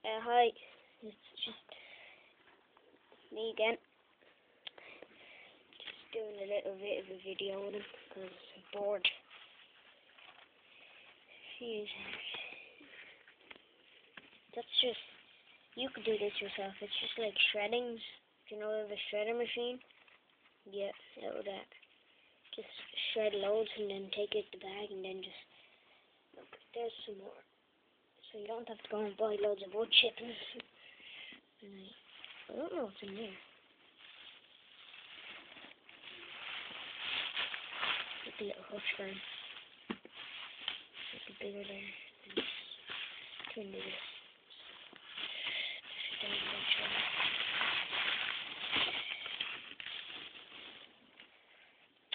Hi, it's just me again. Just doing a little bit of a video with him because I'm bored. Jeez. That's just, you could do this yourself. It's just like shreddings. Do you know of a shredder machine? Yeah, it'll just shred loads and then take it to the bag and then just, look, there's some more. So you don't have to go and buy loads of wood chips. I don't know what's in there. Like a little hush gun. Like a bigger there. Turn this.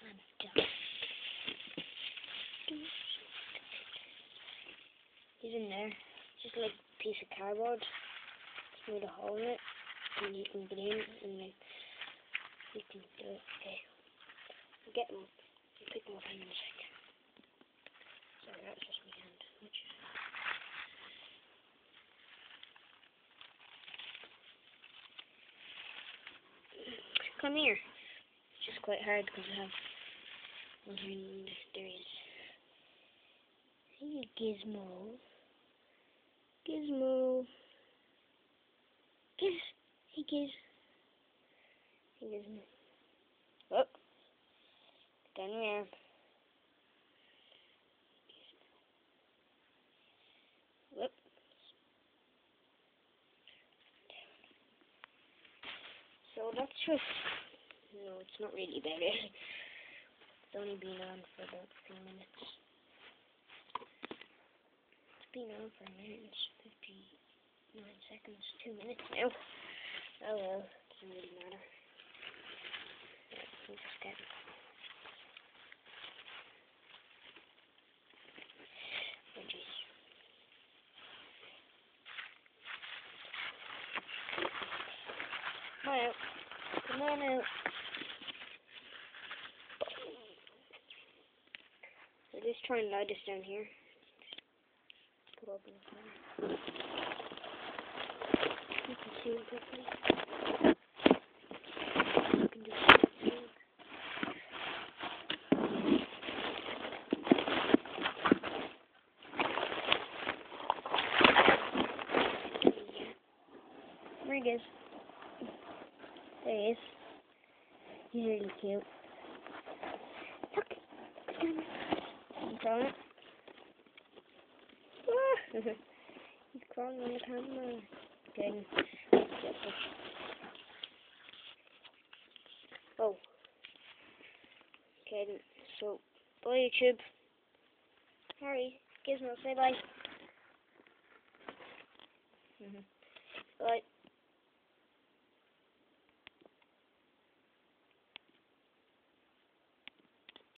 I'm done. He's in there. Just like a piece of cardboard. Just made a hole in it. And you can get in and like you can do it. Okay. I'll get him up. I'll pick him up in a second. Sorry, that was just my hand. Come here. It's just quite hard because I have one hand. There he is. Hey, Gizmo. Gizmo. Giz. Hey, Giz. Hey, Gizmo. Oh. Down there. Whoop. So that's just, no, it's not really about it. It's only been on for about 3 minutes. It's been on for a minute and 59 seconds, 2 minutes now. Oh well, doesn't really matter. Yeah, we'll just get it. Oh jeez. Come on out. Come on out. So just try and lie this down here. Put up in the corner. You can see it properly. You can just see it. There he is. There he is. He's really cute. Look! Look down there. You throwing it? He's crawling on the camera. Okay. Oh. Okay, so, bye YouTube. Harry, Gizmo, say bye. Bye.